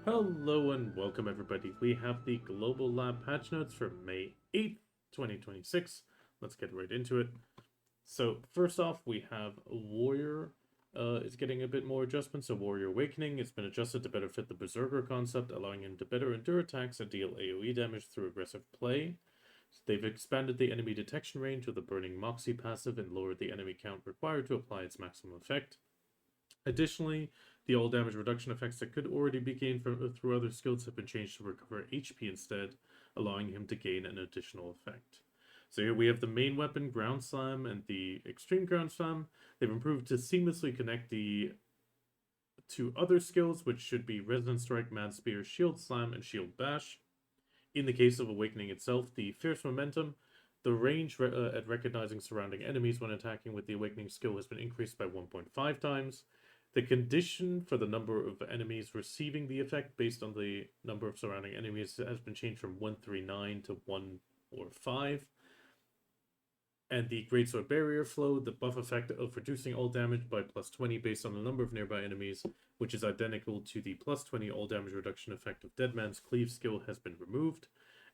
Hello and welcome everybody. We have the Global Lab patch notes for May 8th, 2026. Let's get right into it. So first off, we have Warrior is getting a bit more adjustment. So Warrior Awakening has been adjusted to better fit the Berserker concept, allowing him to better endure attacks and deal AoE damage through aggressive play. They've expanded the enemy detection range with a Burning Moxie passive and lowered the enemy count required to apply its maximum effect. Additionally, the all damage reduction effects that could already be gained through other skills have been changed to recover HP instead, allowing him to gain an additional effect. So here we have the main weapon, Ground Slam, and the Extreme Ground Slam. They've improved to seamlessly connect the two other skills, which should be Resonant Strike, Mad Spear, Shield Slam, and Shield Bash. In the case of Awakening itself, the Fierce Momentum, the range at recognizing surrounding enemies when attacking with the Awakening skill has been increased by 1.5 times. The condition for the number of enemies receiving the effect based on the number of surrounding enemies has been changed from 139 to 1 or 5. And the Greatsword Barrier Flow, the buff effect of reducing all damage by plus 20 based on the number of nearby enemies, which is identical to the plus 20 all damage reduction effect of Deadman's Cleave skill, has been removed.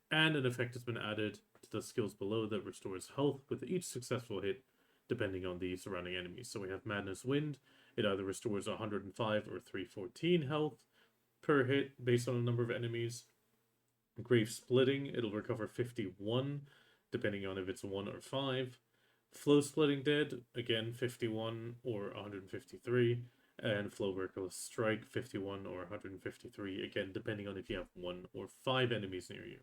And an effect has been added to the skills below that restores health with each successful hit, depending on the surrounding enemies. So we have Madness Wind. It either restores 105 or 314 health per hit based on the number of enemies. Grave Splitting, it'll recover 51, depending on if it's 1 or 5. Flow Splitting Dead, again 51 or 153. And Flow Reckless Strike, 51 or 153, again depending on if you have 1 or 5 enemies near you.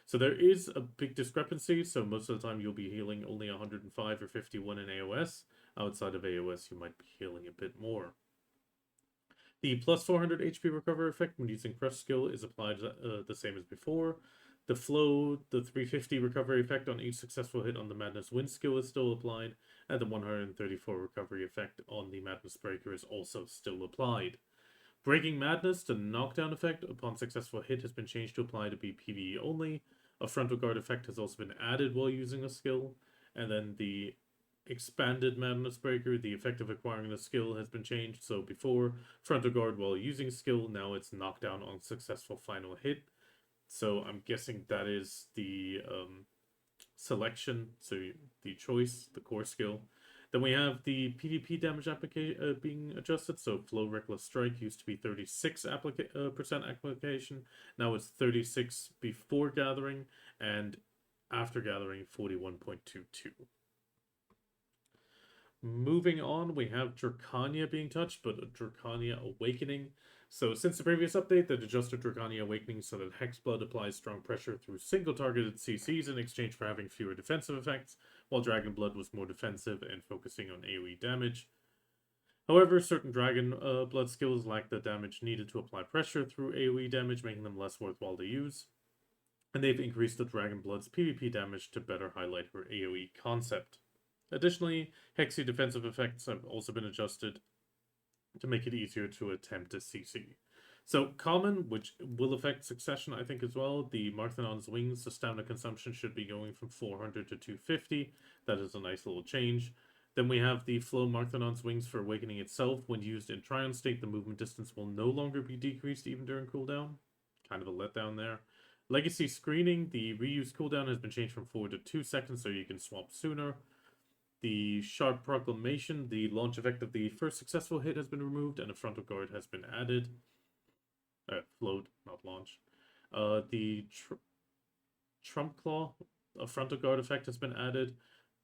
So there is a big discrepancy, so most of the time you'll be healing only 105 or 51 in AOS. Outside of AOS, you might be healing a bit more. The plus 400 HP recover effect when using Crush skill is applied the same as before. The Flow, the 350 recovery effect on each successful hit on the Madness Wind skill is still applied, and the 134 recovery effect on the Madness Breaker is also still applied. Breaking Madness, the knockdown effect upon successful hit, has been changed to apply to be PvE only. A Frontal Guard effect has also been added while using a skill, and then the Expanded Madness Breaker, the effect of acquiring the skill has been changed. So before, Frontal Guard while using skill, now it's knockdown on successful final hit. So I'm guessing that is the selection, so the choice, the core skill. Then we have the PvP damage being adjusted. So Flow Reckless Strike used to be 36% application. Now it's 36 before gathering, and after gathering 41.22. Moving on, we have Drakania being touched, but Drakania Awakening. So since the previous update, they've adjusted Drakania Awakening so that Hexblood applies strong pressure through single targeted CCs in exchange for having fewer defensive effects, while Dragon Blood was more defensive and focusing on AoE damage. However, certain Dragon Blood skills lack the damage needed to apply pressure through AoE damage, making them less worthwhile to use. And they've increased the Dragon Blood's PvP damage to better highlight her AoE concept. Additionally, Hexy defensive effects have also been adjusted to make it easier to attempt a CC. So common, which will affect succession, I think, as well. The Marthanon's Wings, the stamina consumption should be going from 400 to 250. That is a nice little change. Then we have the Flow Marthanon's Wings for Awakening itself. When used in Tryon state, the movement distance will no longer be decreased even during cooldown. Kind of a letdown there. Legacy Screening, the reuse cooldown has been changed from 4 to 2 seconds so you can swap sooner. The Sharp Proclamation, the launch effect of the first successful hit has been removed, and a Frontal Guard has been added. Float, not launch. The Trump Claw, a Frontal Guard effect has been added.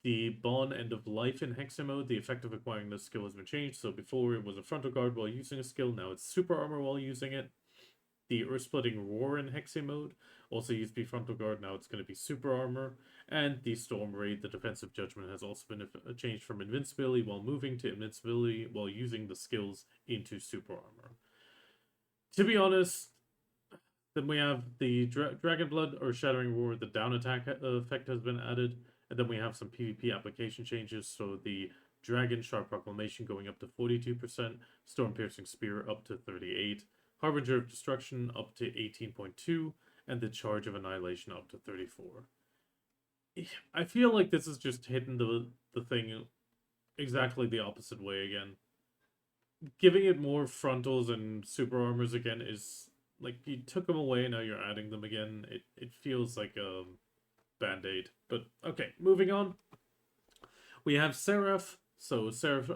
The Bond End of Life in Hexy mode, the effect of acquiring the skill has been changed. So before it was a Frontal Guard while using a skill, now it's Super Armor while using it. The Earth-Splitting Roar in Hexy mode also used to be Frontal Guard, now it's going to be Super Armor. And the Storm Raid, the Defensive Judgment, has also been changed from Invincibility while moving to Invincibility while using the skills into Super Armor. To be honest, then we have the Dragon Blood or Shattering Roar, the down attack effect has been added. And then we have some PvP application changes, so the Dragon Sharp Proclamation going up to 42%, Storm Piercing Spear up to 38%, Harbinger of Destruction up to 18.2, and the Charge of Annihilation up to 34. I feel like this is just hitting the thing exactly the opposite way again. Giving it more frontals and super armors again is like you took them away, now you're adding them again. It feels like a band-aid. But okay, moving on. We have Seraph. So Seraph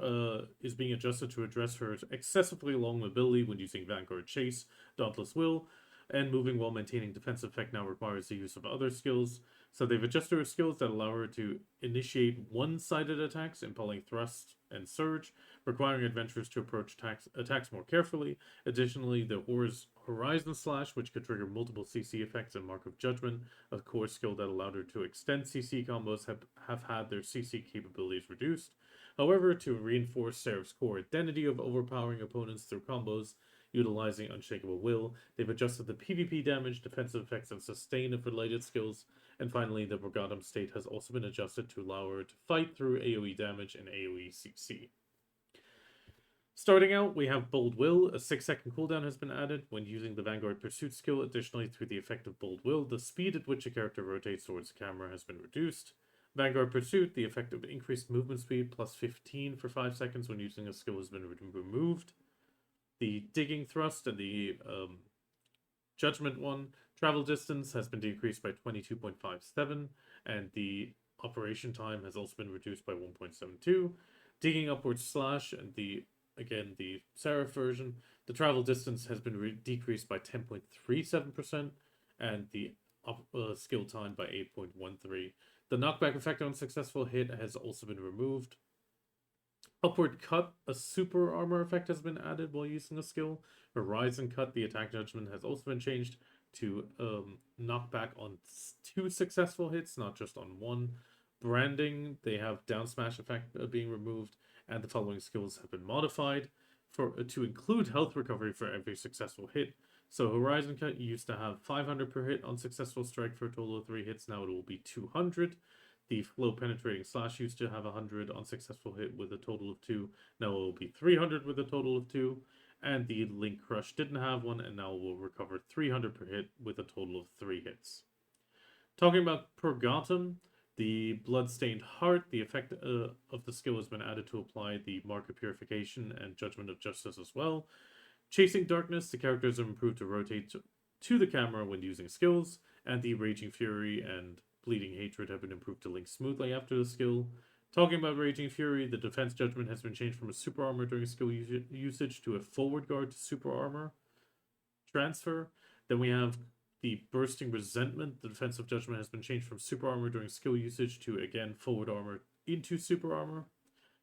is being adjusted to address her excessively long mobility when using Vanguard Chase, Dauntless Will, and moving while maintaining defensive effect now requires the use of other skills. So they've adjusted her skills that allow her to initiate one-sided attacks, impelling thrust and surge, requiring adventurers to approach attacks more carefully. Additionally, the Horizon Slash, which could trigger multiple CC effects, and Mark of Judgment, a core skill that allowed her to extend CC combos, have had their CC capabilities reduced. However, to reinforce Seraph's core identity of overpowering opponents through combos, utilizing Unshakable Will, they've adjusted the PvP damage, defensive effects, and sustain of related skills. And finally, the Borgatum state has also been adjusted to allow her to fight through AoE damage and AoE CC. Starting out, we have Bold Will. A 6-second cooldown has been added when using the Vanguard Pursuit skill. Additionally, through the effect of Bold Will, the speed at which a character rotates towards the camera has been reduced. Vanguard Pursuit, the effect of increased movement speed plus 15 for 5 seconds when using a skill has been removed. The Digging Thrust and the Judgment one, travel distance has been decreased by 22.57, and the operation time has also been reduced by 1.72. Digging Upward Slash and the Seraph version, the travel distance has been decreased by 10.37%, and the skill time by 8.13. The knockback effect on successful hit has also been removed. Upward Cut, a super armor effect has been added while using a skill. Horizon Cut, the attack judgment has also been changed to knockback on 2 successful hits, not just on 1. Branding, they have down smash effect being removed, and the following skills have been modified to include health recovery for every successful hit. So Horizon Cut used to have 500 per hit on successful strike for a total of 3 hits, now it will be 200. The Flow Penetrating Slash used to have 100 on successful hit with a total of 2, now it will be 300 with a total of 2. And the Link Crush didn't have one, and now will recover 300 per hit with a total of 3 hits. Talking about Purgatum, the Bloodstained Heart, the effect of the skill has been added to apply the Mark of Purification and Judgment of Justice as well. Chasing Darkness, the characters have improved to rotate to the camera when using skills, and the Raging Fury and Bleeding Hatred have been improved to link smoothly after the skill. Talking about Raging Fury, the defense judgment has been changed from a super armor during skill usage to a forward guard to super armor transfer. Then we have the Bursting Resentment. The defensive judgment has been changed from super armor during skill usage to, again, forward armor into super armor.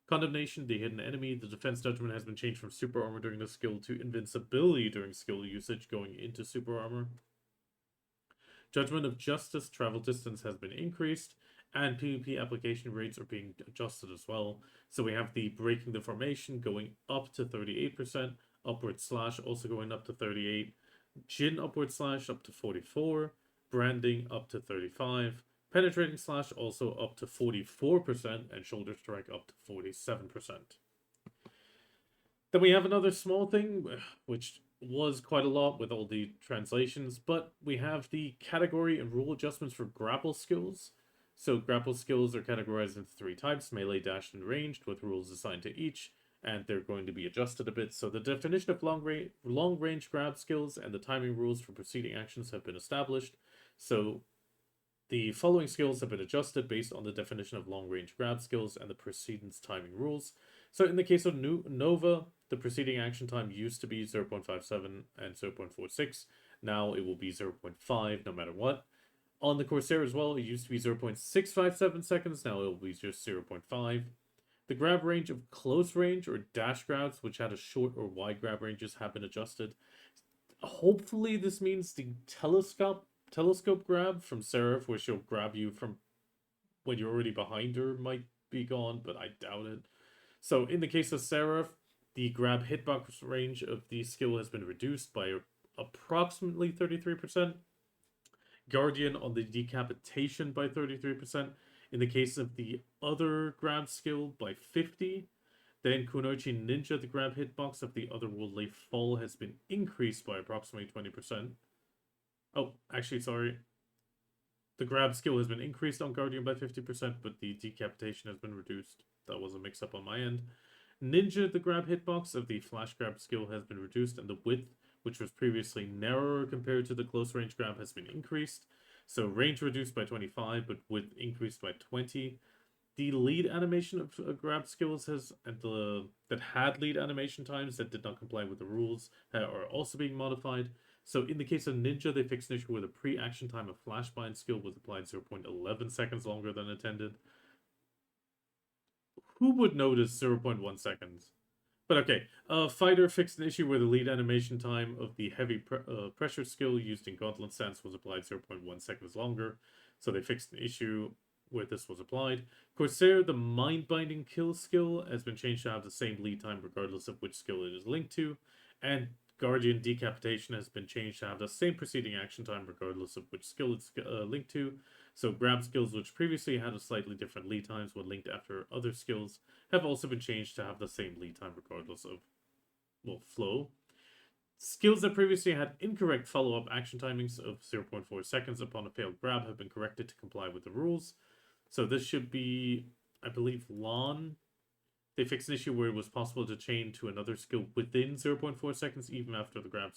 Condemnation, the hidden enemy. The defense judgment has been changed from super armor during the skill to invincibility during skill usage, going into super armor. Judgment of Justice, travel distance has been increased, and PvP application rates are being adjusted as well. So we have the Breaking the Formation going up to 38%, Upward Slash also going up to 38%, Jin Upward Slash up to 44%, Branding up to 35%, Penetrating Slash also up to 44%, and Shoulder Strike up to 47%. Then we have another small thing, which was quite a lot with all the translations, but we have the category and rule adjustments for grapple skills. So grapple skills are categorized into 3 types: melee, dashed, and ranged, with rules assigned to each, and they're going to be adjusted a bit. So the definition of long range grab skills and the timing rules for preceding actions have been established. So the following skills have been adjusted based on the definition of long range grab skills and the precedence timing rules. So in the case of Nova, the preceding action time used to be 0.57 and 0.46. Now it will be 0.5 no matter what. On the Corsair as well, it used to be 0.657 seconds. Now it will be just 0.5. The grab range of close range or dash grabs, which had a short or wide grab ranges, have been adjusted. Hopefully this means the telescope grab from Seraph, where she'll grab you from when you're already behind her, might be gone, but I doubt it. So in the case of Seraph, the grab hitbox range of the skill has been reduced by approximately 33%. Guardian on the decapitation by 33%. In the case of the other grab skill, by 50%. Then Kunoichi Ninja, the grab hitbox of the Otherworldly Fall, has been increased by approximately 20%. Oh, actually, sorry. The grab skill has been increased on Guardian by 50%, but the decapitation has been reduced. That was a mix-up on my end. Ninja, the grab hitbox of the flash grab skill, has been reduced, and the width which was previously narrower compared to the close range grab, has been increased. So range reduced by 25, but width increased by 20. The lead animation of grab skills that had lead animation times that did not comply with the rules are also being modified. So in the case of Ninja, they fixed an issue where the pre-action time of Flashbind skill was applied 0.11 seconds longer than intended. Who would notice 0.1 seconds? But okay, Fighter fixed an issue where the lead animation time of the heavy pressure skill used in Gauntlet Stance was applied 0.1 seconds longer. So they fixed an issue where this was applied. Corsair, the mind-binding kill skill, has been changed to have the same lead time regardless of which skill it is linked to. And Guardian Decapitation has been changed to have the same preceding action time regardless of which skill it's linked to. So grab skills, which previously had a slightly different lead times when linked after other skills, have also been changed to have the same lead time regardless of, well, flow. Skills that previously had incorrect follow-up action timings of 0.4 seconds upon a failed grab have been corrected to comply with the rules. So this should be, I believe, Lawn. They fixed an issue where it was possible to chain to another skill within 0.4 seconds even after the grab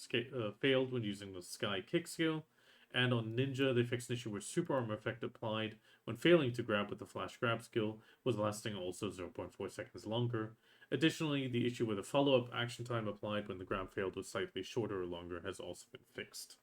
failed when using the Sky Kick skill. And on Ninja, they fixed an issue where super armor effect applied when failing to grab with the flash grab skill was lasting also 0.4 seconds longer. Additionally, the issue where the follow-up action time applied when the grab failed was slightly shorter or longer has also been fixed.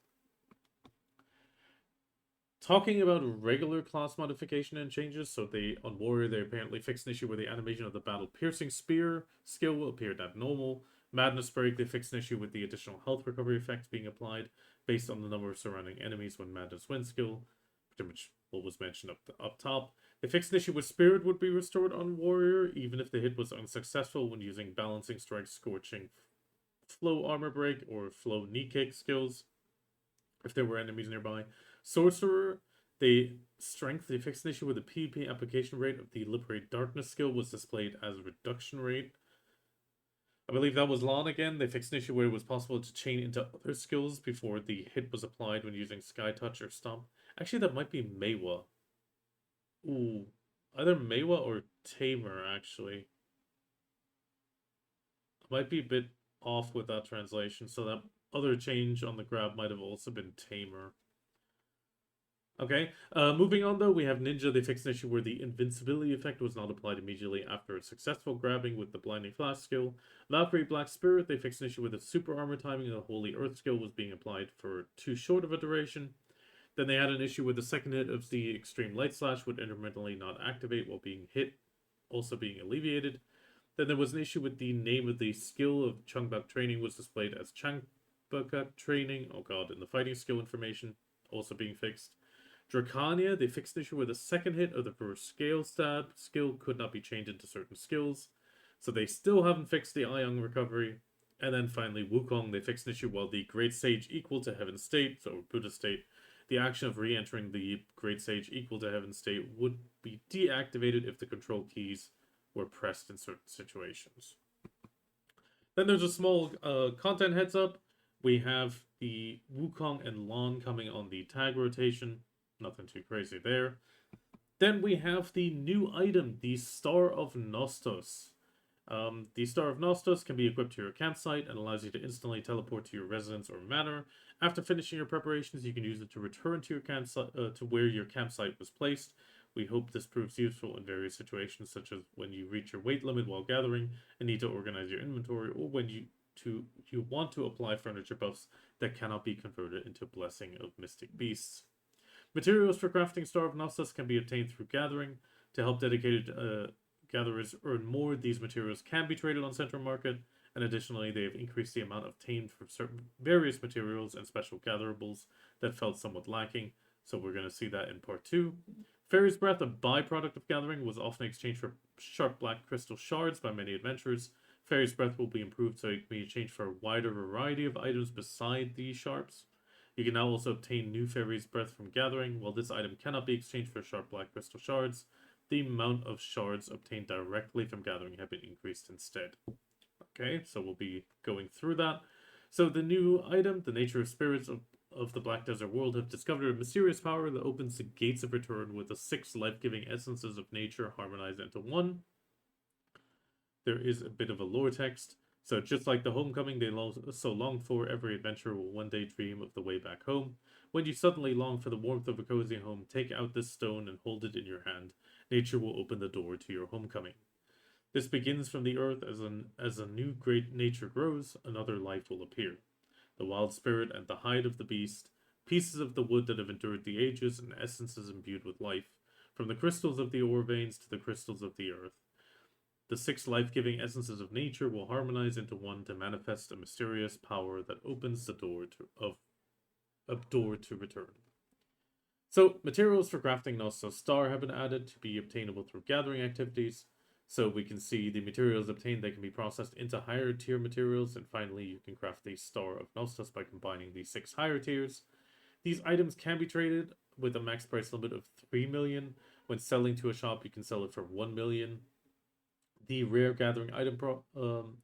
Talking about regular class modification and changes, so on Warrior they apparently fixed an issue where the animation of the Battle Piercing Spear skill appeared abnormal. Madness Break, they fixed an issue with the additional health recovery effect being applied based on the number of surrounding enemies when Madness wins skill, pretty much what was mentioned up top. They fixed an issue where Spirit would be restored on Warrior, even if the hit was unsuccessful when using Balancing Strike, Scorching, Flow Armor Break, or Flow Knee Kick skills, if there were enemies nearby. Sorcerer, they fixed an issue where the PvP application rate of the Liberate Darkness skill was displayed as reduction rate. I believe that was Lawn again. They fixed an issue where it was possible to chain into other skills before the hit was applied when using Sky Touch or Stomp. Actually, that might be Meiwa. Ooh, either Meiwa or Tamer, actually. I might be a bit off with that translation, so that other change on the grab might have also been Tamer. Okay, moving on though, we have Ninja. They fixed an issue where the invincibility effect was not applied immediately after a successful grabbing with the Blinding Flash skill. Valkyrie Black Spirit, they fixed an issue where the super armor timing of the Holy Earth skill was being applied for too short of a duration. Then they had an issue with the second hit of the Extreme Light Slash would intermittently not activate while being hit, also being alleviated. Then there was an issue with the name of the skill of Changbak Training was displayed as Changbak Training, oh god, in the fighting skill information, also being fixed. Drakania, they fixed the issue where the second hit of the first scale stab skill could not be chained into certain skills. So they still haven't fixed the Ayang recovery. And then finally, Wukong, they fixed an issue while the Great Sage equal to Heaven State, so Buddha State, the action of re-entering the Great Sage equal to Heaven State would be deactivated if the control keys were pressed in certain situations. Then there's a small content heads up. We have the Wukong and Lan coming on the tag rotation. Nothing too crazy there. Then we have the new item, the Star of Nostos. The Star of Nostos can be equipped to your campsite and allows you to instantly teleport to your residence or manor. After finishing your preparations, you can use it to return to your campsite, to where your campsite was placed. We hope this proves useful in various situations, such as when you reach your weight limit while gathering and need to organize your inventory, or when you want to apply furniture buffs that cannot be converted into Blessing of Mystic Beasts. Materials for crafting Star of Nostos can be obtained through gathering. To help dedicated gatherers earn more, these materials can be traded on Central Market, and additionally they have increased the amount obtained from certain various materials and special gatherables that felt somewhat lacking, so we're going to see that in Part 2. Fairy's Breath, a byproduct of gathering, was often exchanged for sharp black crystal shards by many adventurers. Fairy's Breath will be improved so it can be exchanged for a wider variety of items beside these sharps. You can now also obtain new Fairy's Breath from gathering. While this item cannot be exchanged for sharp black crystal shards, the amount of shards obtained directly from gathering have been increased instead. Okay, so we'll be going through that. So the new item, the Nature of Spirits of the Black Desert World, have discovered a mysterious power that opens the gates of return with the 6 life-giving essences of nature harmonized into one. There is a bit of a lore text. So just like the homecoming they so longed for, every adventurer will one day dream of the way back home. When you suddenly long for the warmth of a cozy home, take out this stone and hold it in your hand. Nature will open the door to your homecoming. This begins from the earth as a new great nature grows, another life will appear. The wild spirit and the hide of the beast, pieces of the wood that have endured the ages, and essences imbued with life, from the crystals of the ore veins to the crystals of the earth. The six life-giving essences of nature will harmonize into one to manifest a mysterious power that opens the door of a door to return. So, materials for crafting Nostos Star have been added to be obtainable through gathering activities. So we can see the materials obtained, they can be processed into higher tier materials, and finally you can craft the Star of Nostos by combining the 6 higher tiers. These items can be traded with a max price limit of 3 million. When selling to a shop, you can sell it for 1 million. The rare gathering item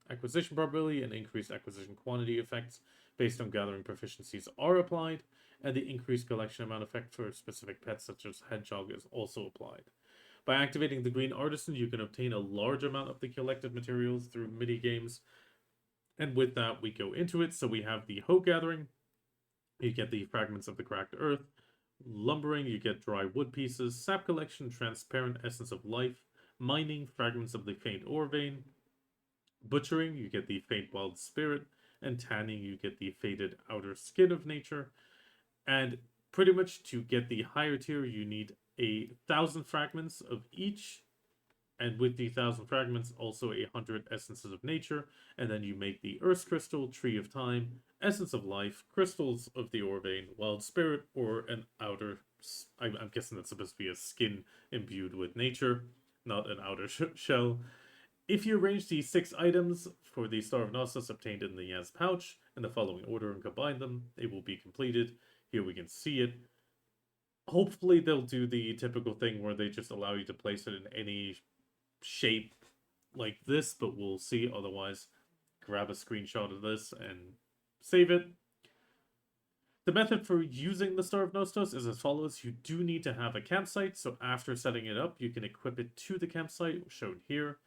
acquisition probability and increased acquisition quantity effects based on gathering proficiencies are applied, and the increased collection amount effect for specific pets such as hedgehog is also applied. By activating the Green Artisan, you can obtain a large amount of the collected materials through mini games, and with that we go into it. So we have the Hoe Gathering, you get the Fragments of the Cracked Earth. Lumbering, you get dry wood pieces. Sap Collection, Transparent Essence of Life. Mining, Fragments of the Faint Ore Vein. Butchering, you get the Faint Wild Spirit. And tanning, you get the Faded Outer Skin of Nature. And pretty much to get the higher tier, you need 1,000 fragments of each. And with the 1,000 fragments, also 100 essences of nature. And then you make the Earth Crystal, Tree of Time, Essence of Life, Crystals of the Ore Vein, Wild Spirit, or an outer. I'm guessing that's supposed to be a skin imbued with nature, not an outer shell. If you arrange these 6 items for the Star of Nostos obtained in the Yaz pouch in the following order and combine them, it will be completed. Here we can see it. Hopefully they'll do the typical thing where they just allow you to place it in any shape like this, but we'll see. Otherwise, grab a screenshot of this and save it. The method for using the Star of Nostos is as follows. You do need to have a campsite, so after setting it up, you can equip it to the campsite, shown here.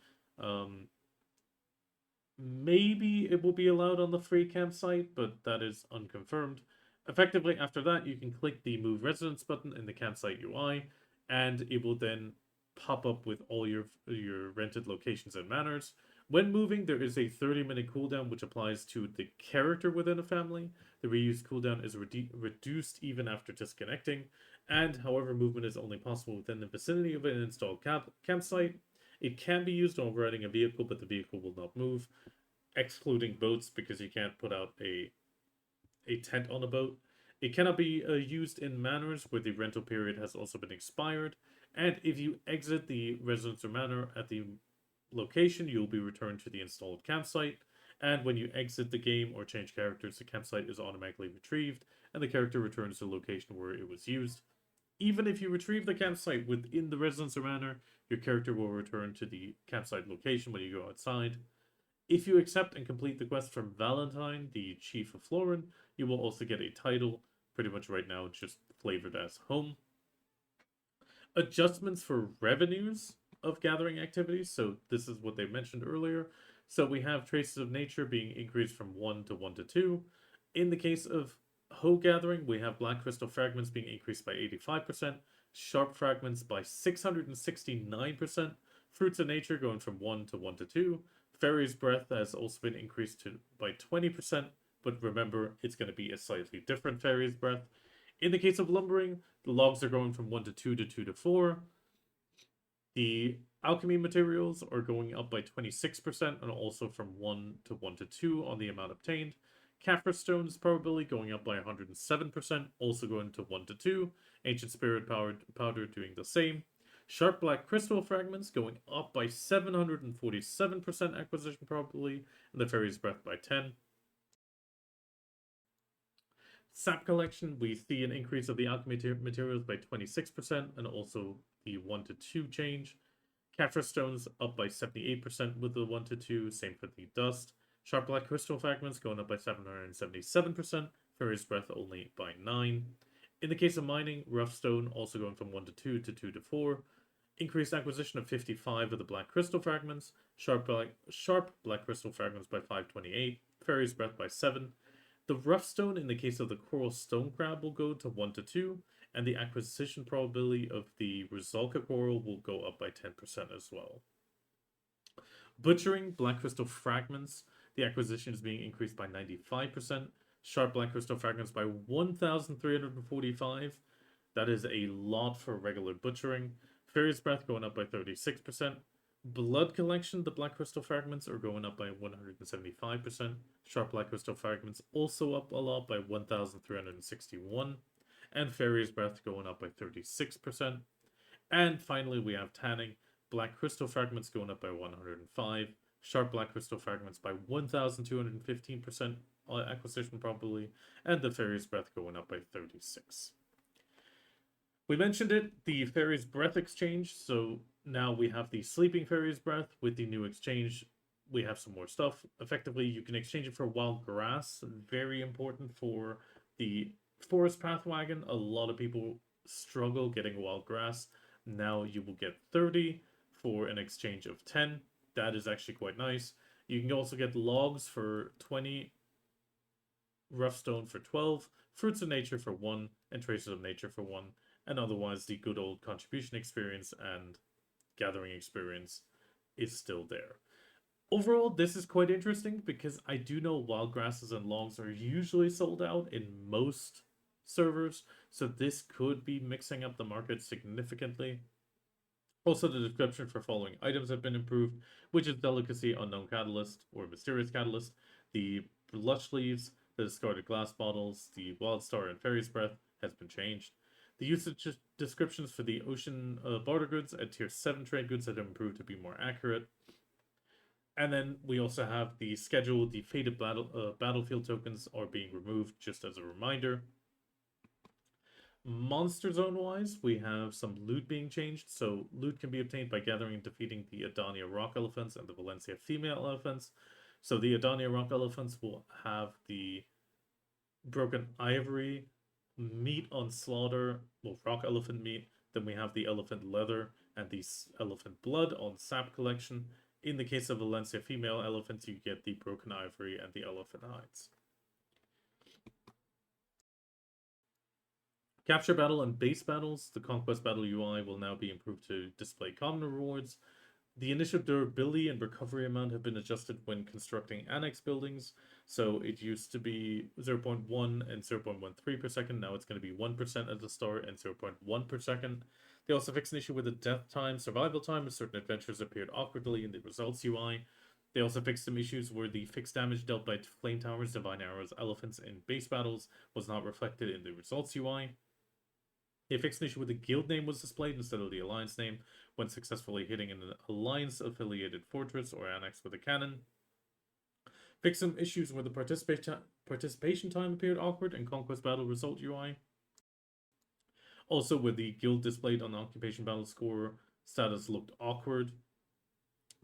Maybe it will be allowed on the free campsite, but that is unconfirmed. Effectively, after that, you can click the Move Residence button in the campsite UI, and it will then pop up with all your rented locations and manors. When moving, there is a 30-minute cooldown which applies to the character within a family. The reuse cooldown is reduced even after disconnecting, and however movement is only possible within the vicinity of an installed campsite. It can be used on riding a vehicle, but the vehicle will not move, excluding boats because you can't put out a tent on a boat. It cannot be used in manors where the rental period has also been expired, and if you exit the residence or manor at the location, you'll be returned to the installed campsite, and when you exit the game or change characters, the campsite is automatically retrieved, and the character returns to the location where it was used. Even if you retrieve the campsite within the residence or manor, your character will return to the campsite location when you go outside. If you accept and complete the quest from Valentine, the Chief of Florin, you will also get a title, pretty much right now just flavored as home. Adjustments for revenues of gathering activities, so this is what they mentioned earlier. So we have Traces of Nature being increased from 1 to 1 to 2. In the case of Hoe Gathering, we have Black Crystal Fragments being increased by 85%, Sharp Fragments by 669%, Fruits of Nature going from 1 to 1 to 2, Fairy's Breath has also been increased by 20%, but remember, it's going to be a slightly different Fairy's Breath. In the case of Lumbering, the logs are going from 1 to 2 to 2 to 4. The alchemy materials are going up by 26% and also from 1 to 1 to 2 on the amount obtained. Kaphra Stones probability going up by 107%, also going to 1 to 2. Ancient Spirit Powder doing the same. Sharp Black Crystal Fragments going up by 747% acquisition probability, and the Fairy's Breath by 10. Sap Collection, we see an increase of the alchemy materials by 26%, and also the 1 to 2 change. Kaphra Stones up by 78% with the 1 to 2, same for the Dust. Sharp Black Crystal Fragments going up by 777%, Fairy's Breath only by 9. In the case of mining, Rough Stone also going from 1 to 2 to 2 to 4. Increased acquisition of 55 of the black crystal fragments, sharp black crystal fragments by 528, Fairy's Breath by 7. The rough stone in the case of the coral stone crab will go to 1 to 2, and the acquisition probability of the Rusalka coral will go up by 10% as well. Butchering black crystal fragments, the acquisition is being increased by 95%. Sharp black crystal fragments by 1,345. That is a lot for regular butchering. Fairy's Breath going up by 36%. Blood collection, the black crystal fragments are going up by 175%. Sharp black crystal fragments also up a lot by 1,361. And Fairy's Breath going up by 36%. And finally, we have tanning. Black crystal fragments going up by 105. Sharp black crystal fragments by 1,215% acquisition probability. And the Fairy's Breath going up by 36. We mentioned it, the Fairy's Breath exchange. So now we have the Sleeping Fairy's Breath. With the new exchange, we have some more stuff. Effectively, you can exchange it for wild grass. Very important for the forest path wagon. A lot of people struggle getting wild grass. Now you will get 30 for an exchange of 10. That is actually quite nice. You can also get logs for 20, rough stone for 12, fruits of nature for 1, and traces of nature for 1. And otherwise, the good old contribution experience and gathering experience is still there. Overall, this is quite interesting because I do know wild grasses and logs are usually sold out in most servers, so this could be mixing up the market significantly. Also, the description for following items have been improved, which is Delicacy, Unknown Catalyst, or Mysterious Catalyst, the Lush Leaves, the Discarded Glass Bottles, the Wild Star, and Fairy's Breath has been changed. The usage descriptions for the Ocean Barter Goods and Tier 7 Trade Goods have improved to be more accurate. And then we also have the schedule. The Faded Battlefield tokens are being removed, just as a reminder. Monster Zone-wise, we have some loot being changed. So loot can be obtained by gathering and defeating the Adania Rock Elephants and the Valencia Female Elephants. So the Adania Rock Elephants will have the Broken Ivory, meat on slaughter, well, rock elephant meat. Then we have the elephant leather and the elephant blood on sap collection. In the case of Valencia female elephants, you get the broken ivory and the elephant hides. Capture battle and base battles. The Conquest battle UI will now be improved to display common rewards. The initial durability and recovery amount have been adjusted when constructing annex buildings. So it used to be 0.1 and 0.13 per second. Now it's going to be 1% at the start and 0.1 per second. They also fixed an issue with the death time, survival time, as certain adventures appeared awkwardly in the results UI. They also fixed some issues where the fixed damage dealt by flame towers, divine arrows, elephants, and base battles was not reflected in the results UI. They fixed an issue where the guild name was displayed instead of the alliance name when successfully hitting an alliance-affiliated fortress or annex with a cannon. Fixed some issues where the participation time appeared awkward in Conquest Battle Result UI. Also, where the guild displayed on the occupation battle score status looked awkward.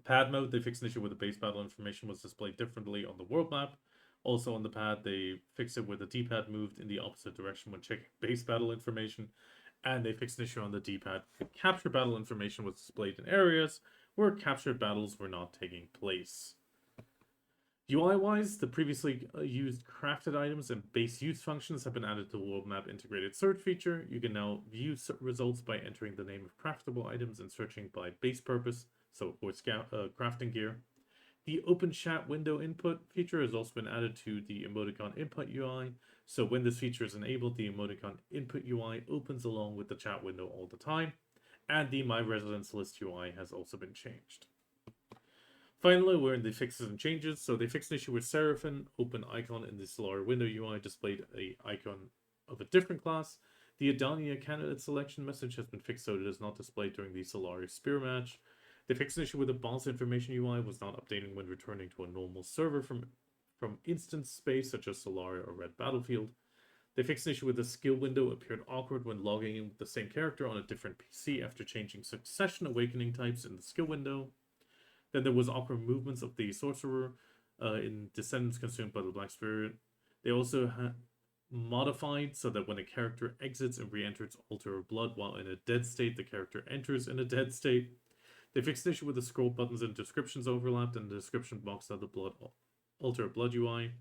Pad mode, they fixed an issue where the base battle information was displayed differently on the world map. Also on the pad, they fixed it where the D-pad moved in the opposite direction when checking base battle information. And they fixed an issue on the D-pad. The capture battle information was displayed in areas where captured battles were not taking place. UI-wise, the previously used crafted items and base use functions have been added to the world map integrated search feature. You can now view results by entering the name of craftable items and searching by base purpose, so of course crafting gear. The open chat window input feature has also been added to the emoticon input UI. So when this feature is enabled, the emoticon input UI opens along with the chat window all the time. And the My Residence List UI has also been changed. Finally, we're in the fixes and changes. So they fixed an issue with Seraph, open icon in the Solar window UI displayed an icon of a different class. The Adania candidate selection message has been fixed so it is not displayed during the Solaris Spear match. They fixed an issue with the boss information UI was not updating when returning to a normal server from instance space such as Solaria or Red Battlefield. They fixed an issue with the skill window appeared awkward when logging in with the same character on a different PC after changing succession awakening types in the skill window. Then there was awkward movements of the sorcerer in Descendants consumed by the Black Spirit. They also modified so that when a character exits and re-enters Altar of Blood while in a dead state, the character enters in a dead state. They fixed an issue with the scroll buttons and descriptions overlapped and the description box of the Altar of Blood UI.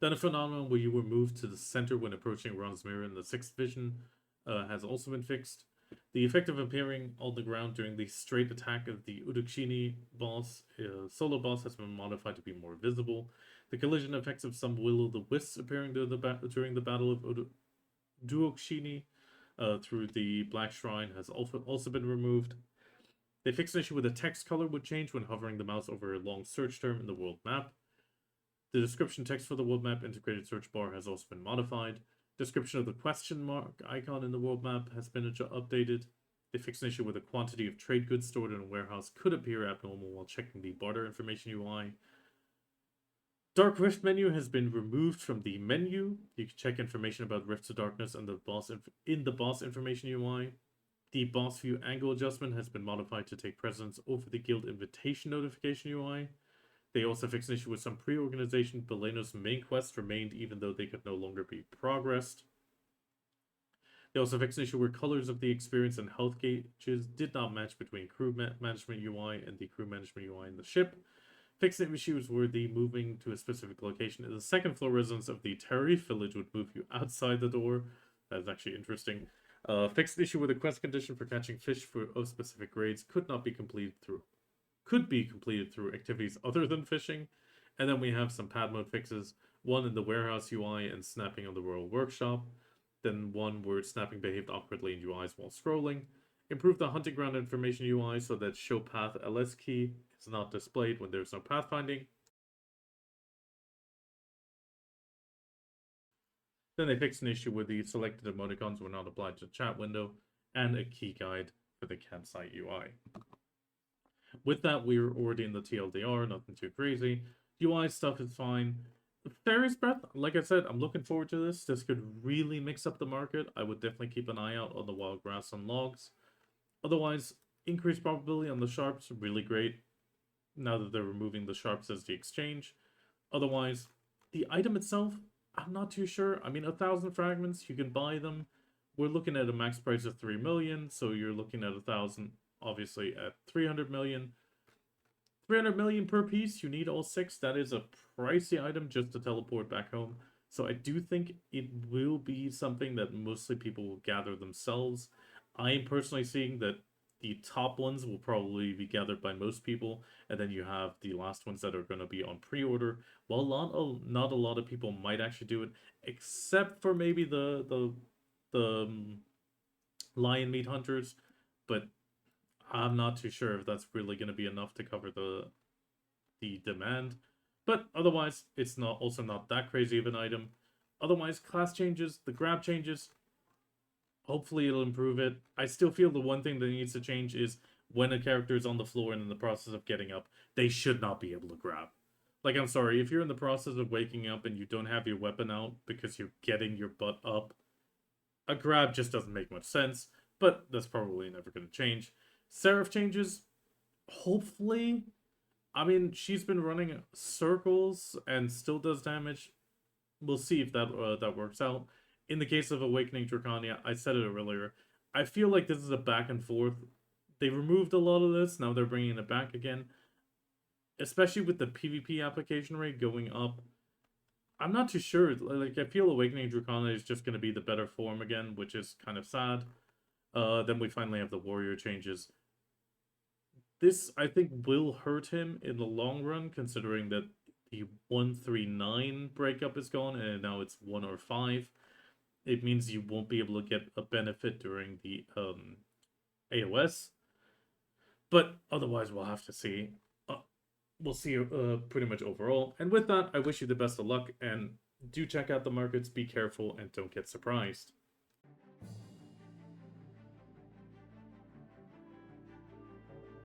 Then a phenomenon where you were moved to the center when approaching Ron's mirror in the 6th vision has also been fixed. The effect of appearing on the ground during the straight attack of the Udukshini boss, solo boss, has been modified to be more visible. The collision effects of some Will-o'-the-Wisps appearing during the Battle of Duokshini through the Black Shrine has also been removed. They fixed an issue with the text color would change when hovering the mouse over a long search term in the world map. The description text for the world map integrated search bar has also been modified. Description of the question mark icon in the world map has been updated. They fixed an issue where the quantity of trade goods stored in a warehouse could appear abnormal while checking the barter information UI. Dark Rift menu has been removed from the menu. You can check information about Rifts of Darkness and the boss in the boss information UI. The boss view angle adjustment has been modified to take precedence over the guild invitation notification UI. They also fixed an issue with some pre-organization. Belenos main quests remained even though they could no longer be progressed. They also fixed an issue where colors of the experience and health gauges did not match between crew management UI and the crew management UI in the ship. Fixing issues were the moving to a specific location in the 2nd floor residence of the Tarif village would move you outside the door. That is actually interesting. Fixed an issue where the quest condition for catching fish of specific grades could be completed through activities other than fishing. And then we have some pad mode fixes. One in the warehouse UI and snapping on the Royal Workshop. Then one where snapping behaved awkwardly in UIs while scrolling. Improve the hunting ground information UI so that show path LS key is not displayed when there's no pathfinding. Then they fixed an issue where the selected emoticons were not applied to the chat window, and a key guide for the campsite UI. With that, we're already in the TLDR, nothing too crazy. UI stuff is fine. Fairy's Breath, like I said, I'm looking forward to this. This could really mix up the market. I would definitely keep an eye out on the wild grass and logs. Otherwise, increased probability on the sharps, really great. Now that they're removing the sharps as the exchange. Otherwise, the item itself, I'm not too sure. I mean, 1,000 fragments, you can buy them. We're looking at a max price of 3 million, so you're looking at 1,000, obviously, at 300 million. 300 million per piece, you need all 6. That is a pricey item just to teleport back home. So I do think it will be something that mostly people will gather themselves. I am personally seeing that the top ones will probably be gathered by most people, and then you have the last ones that are going to be on pre-order. Well, not a lot of people might actually do it, except for maybe the lion meat hunters, but I'm not too sure if that's really going to be enough to cover the demand. But otherwise, it's also not that crazy of an item. Otherwise, class changes, the grab changes, hopefully it'll improve it. I still feel the one thing that needs to change is when a character is on the floor and in the process of getting up, they should not be able to grab. Like, I'm sorry, if you're in the process of waking up and you don't have your weapon out because you're getting your butt up, a grab just doesn't make much sense, but that's probably never going to change. Seraph changes, hopefully. I mean, she's been running circles and still does damage. We'll see if that works out. In the case of Awakening Drakania, I said it earlier, I feel like this is a back and forth. They removed a lot of this, now they're bringing it back again. Especially with the PvP application rate going up. I'm not too sure. Like, I feel Awakening Drakania is just going to be the better form again, which is kind of sad. Then we finally have the warrior changes. This, I think, will hurt him in the long run, considering that the 139 breakup is gone, and now it's 105. It means you won't be able to get a benefit during the AOS. But otherwise, we'll have to see. We'll see pretty much overall. And with that, I wish you the best of luck, and do check out the markets, be careful, and don't get surprised.